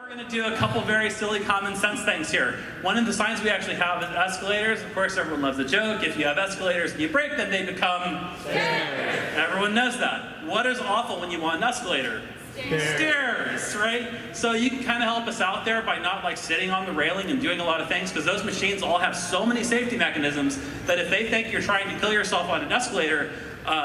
We're going to do a couple very silly common sense things here. One of the signs we actually have is escalators. Of course, everyone loves a joke. If you have escalators and you break them, they become stairs. Everyone knows that. What is awful when you want an escalator? Stairs, right? So you can kind of help us out there by not like sitting on the railing and doing a lot of things, because those machines all have so many safety mechanisms that if they think you're trying to kill yourself on an escalator,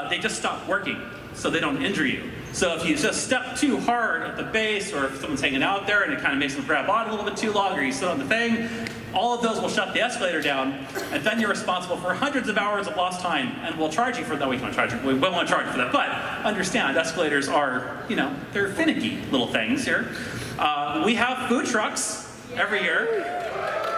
they just stop working so they don't injure you. So if you just step too hard at the base, or if someone's hanging out there and it kind of makes them grab on a little bit too long, or you sit on the thing, all of those will shut the escalator down, and then you're responsible for hundreds of hours of lost time, and we'll charge you for that. We won't charge you. We won't want to charge you for that, but understand, escalators are, you know, they're finicky little things here. We have food trucks every year.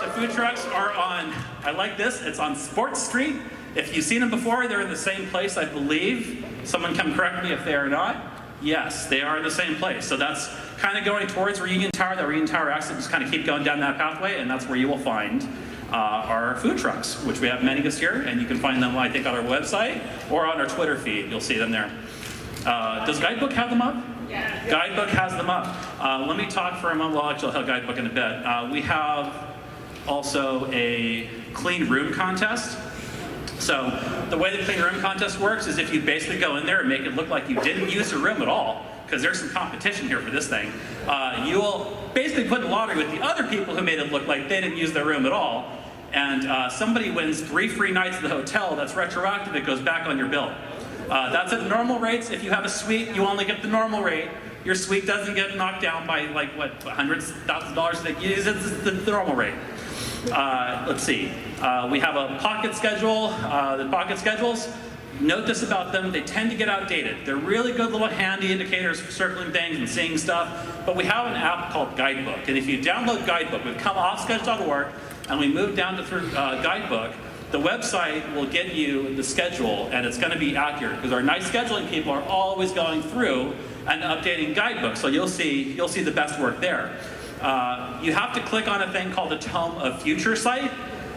The food trucks are on, I like this, it's on Sports Street. If you've seen them before, they're in the same place, I believe. Someone come correct me if they are not. Yes, they are in the same place. So that's kind of going towards Regency Tower. That Regency Tower exit, just kind of keep going down that pathway, and that's where you will find our food trucks, which we have many this year, and you can find them, I think, on our website or on our Twitter feed. You'll see them there. Does Guidebook have them up? Yeah. Guidebook has them up. Let me talk for a moment. Well, actually, I'll have Guidebook in a bit. We have also a clean room contest. So the way the clean room contest works is if you basically go in there and make it look like you didn't use the room at all, because there's some competition here for this thing, you will basically put in lottery with the other people who made it look like they didn't use their room at all, and somebody wins 3 free nights at the hotel. That's retroactive. It goes back on your bill. That's at normal rates. If you have a suite, you only get the normal rate. Your suite doesn't get knocked down by like what, hundreds, thousands of dollars that you use. It's the normal rate. Let's see. We have a pocket schedule. The pocket schedules, note this about them, they tend to get outdated. They're really good little handy indicators for circling things and seeing stuff, but we have an app called Guidebook, and if you download Guidebook, we've come off schedule.org, and we move down to Guidebook, the website will get you the schedule, and it's going to be accurate, because our night scheduling people are always going through and updating Guidebook, so you'll see the best work there. You have to click on a thing called the Tome of Future site.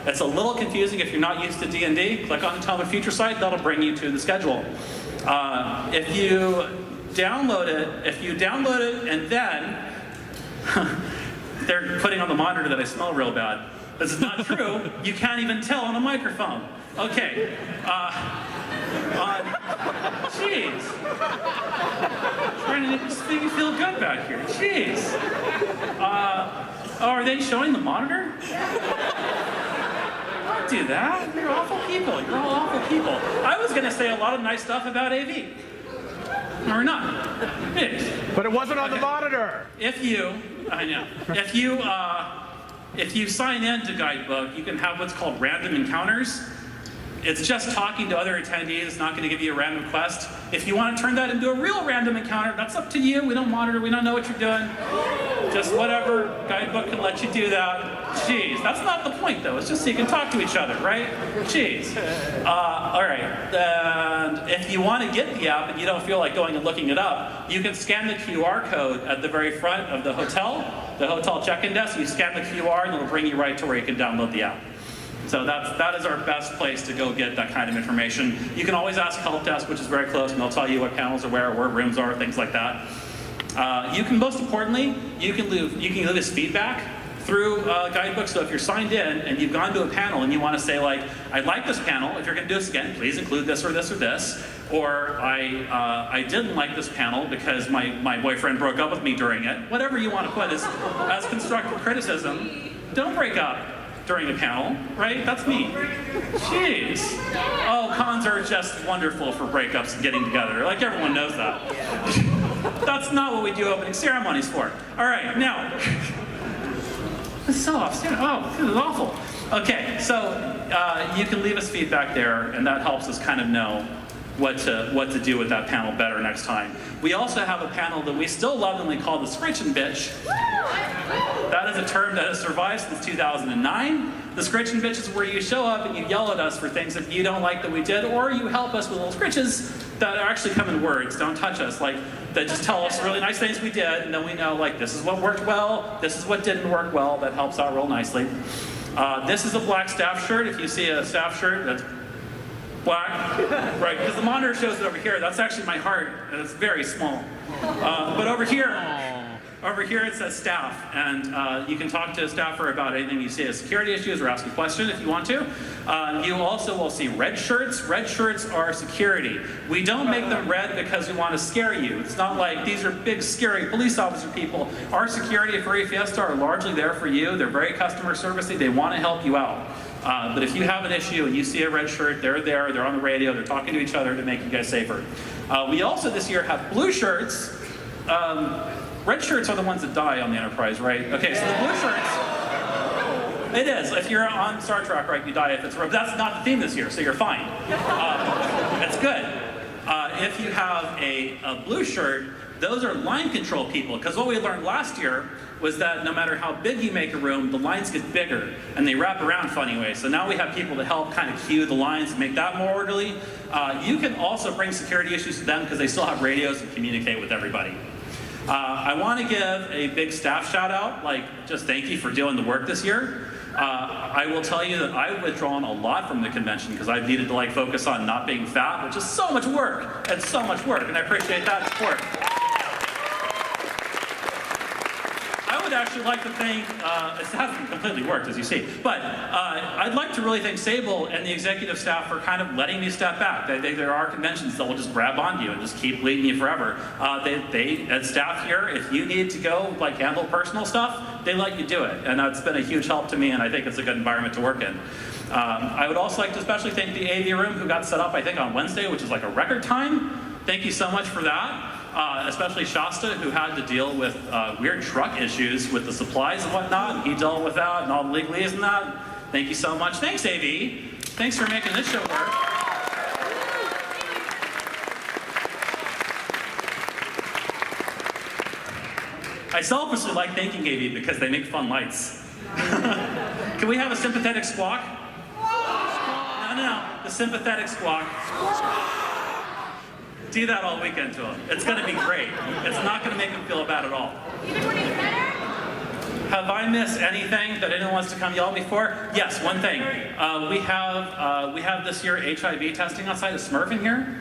It's a little confusing if you're not used to D&D. Click on the Tome of Future site, that'll bring you to the schedule. If you download it and then, they're putting on the monitor that I smell real bad. This is not true. You can't even tell on a microphone. Okay. Jeez. Trying to make you feel good back here. Jeez. Are they showing the monitor? Don't do that. You're awful people. You're all awful people. I was going to say a lot of nice stuff about AV. Or not. But it wasn't on the monitor. I know. If you sign in to Guidebook, you can have what's called random encounters. It's just talking to other attendees. It's not going to give you a random quest. If you want to turn that into a real random encounter, that's up to you. We don't monitor. We don't know what you're doing. Just whatever. Guidebook can let you do that. Jeez, that's not the point, though. It's just so you can talk to each other, right? Jeez. All right. And if you want to get the app and you don't feel like going and looking it up, you can scan the QR code at the very front of the hotel check-in desk. You scan the QR and it'll bring you right to where you can download the app. So that is our best place to go get that kind of information. You can always ask Help Desk, which is very close, and they'll tell you what panels are where rooms are, things like that. You can, most importantly, you can leave us feedback through Guidebook. So if you're signed in and you've gone to a panel and you want to say, like, I like this panel, if you're going to do this again, please include this or this or this. Or I didn't like this panel because my boyfriend broke up with me during it. Whatever you want to put as constructive criticism, don't break up during a panel, right? That's me. Jeez. Oh, cons are just wonderful for breakups and getting together. Like, everyone knows that. That's not what we do opening ceremonies for. All right, now. It's so off. Oh, this is awful. Okay, so you can leave us feedback there, and that helps us kind of know what to do with that panel better next time. We also have a panel that we still lovingly call the Scritchin' Bitch. That is a term that has survived since 2009. The Scritchin' Bitch is where you show up and you yell at us for things that you don't like that we did, or you help us with little scritches that actually come in words, don't touch us, like that just tell us really nice things we did, and then we know, like, this is what worked well, this is what didn't work well. That helps out real nicely. This is a black staff shirt. If you see a staff shirt that's black, right, because the monitor shows it over here. That's actually my heart, and it's very small. But over here, Over here it says staff, and you can talk to a staffer about anything you see as security issues or ask a question if you want to. You also will see red shirts. Red shirts are security. We don't make them red because we want to scare you. It's not like these are big, scary police officer people. Our security at Furry Fiesta are largely there for you. They're very customer servicey. They want to help you out. But if you have an issue and you see a red shirt, they're there, they're on the radio, they're talking to each other to make you guys safer. We also this year have blue shirts. Red shirts are the ones that die on the Enterprise, right? Okay, so the blue shirts, it is. If you're on Star Trek, right, you die if it's red. That's not the theme this year, so you're fine. It's good. If you have a blue shirt, those are line control people, because what we learned last year was that no matter how big you make a room, the lines get bigger, and they wrap around funny ways. So now we have people to help kind of cue the lines and make that more orderly. You can also bring security issues to them because they still have radios and communicate with everybody. I want to give a big staff shout out, just thank you for doing the work this year. I will tell you that I've withdrawn a lot from the convention because I've needed to focus on not being fat, which is so much work. It's so much work, and I appreciate that support. I would actually like to thank, it hasn't completely worked as you see, but I'd like to really thank Sable and the executive staff for kind of letting me step back. There are conventions that will just grab onto you and just keep leading you forever. As staff here, if you need to go handle personal stuff, they let you do it. And it's been a huge help to me, and I think it's a good environment to work in. I would also like to especially thank the AV room who got set up, I think, on Wednesday, which is a record time. Thank you so much for that. Especially Shasta, who had to deal with weird truck issues with the supplies and whatnot, and he dealt with that and all the legalese and that. Thank you so much. Thanks, AV. Thanks for making this show work. I selfishly like thanking AV because they make fun lights. Can we have a sympathetic squawk? No. The sympathetic squawk. Do that all weekend to them. It's going to be great. It's not going to make them feel bad at all. Even when it's better? Have I missed anything that anyone wants to come yell before? Yes, one thing. We have this year HIV testing outside of Smurf in here,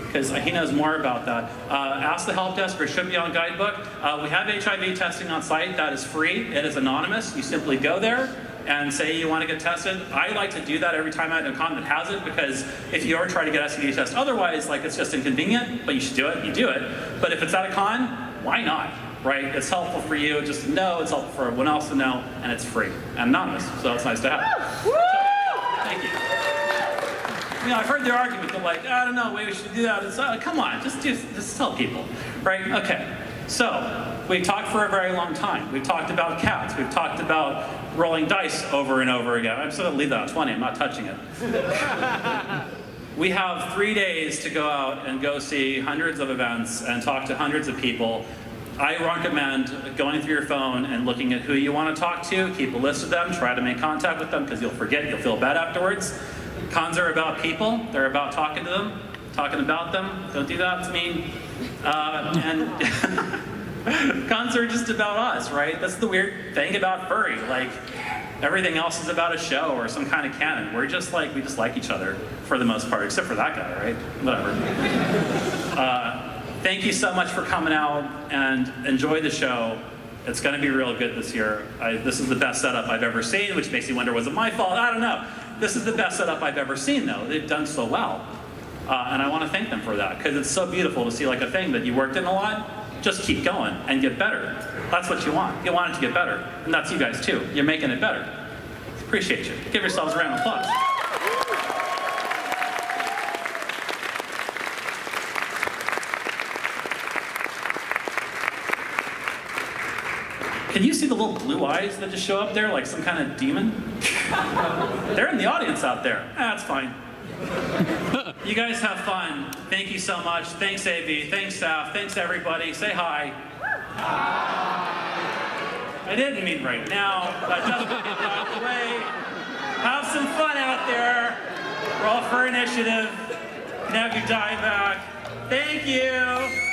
because he knows more about that. Ask the help desk, or it should be on guidebook. We have HIV testing on site. That is free. It is anonymous. You simply go there and say you want to get tested. I like to do that every time I'm at a con that has it, because if you ever try to get STD test otherwise, it's just inconvenient, but you should do it, you do it. But if it's at a con, why not, right? It's helpful for you just to know, it's helpful for everyone else to know, and it's free and anonymous, so it's nice to have. So, thank you. I've heard the argument that I don't know, maybe we should do that. It's, come on, just tell people, right? Okay, so we talked for a very long time. We've talked about cats. We've talked about rolling dice over and over again. I'm just going to leave that on 20. I'm not touching it. We have 3 days to go out and go see hundreds of events and talk to hundreds of people. I recommend going through your phone and looking at who you want to talk to. Keep a list of them. Try to make contact with them, because you'll forget. You'll feel bad afterwards. Cons are about people. They're about talking to them, talking about them. Don't do that. It's mean. Cons are just about us, right? That's the weird thing about furry. Everything else is about a show or some kind of canon. We just like each other for the most part, except for that guy, right? Whatever. Thank you so much for coming out, and enjoy the show. It's going to be real good this year. This is the best setup I've ever seen, which makes me wonder, was it my fault? I don't know. This is the best setup I've ever seen, though. They've done so well. And I want to thank them for that, because it's so beautiful to see a thing that you worked in a lot. Just keep going and get better. That's what you want. You want it to get better. And that's you guys too. You're making it better. Appreciate you. Give yourselves a round of applause. Can you see the little blue eyes that just show up there like some kind of demon? They're in the audience out there. That's fine. You guys have fun. Thank you so much. Thanks, AV. Thanks, staff. Thanks, everybody. Say hi. Hi. I didn't mean right now. That doesn't get out of the way. Have some fun out there. Roll for initiative. Can have you die back. Thank you.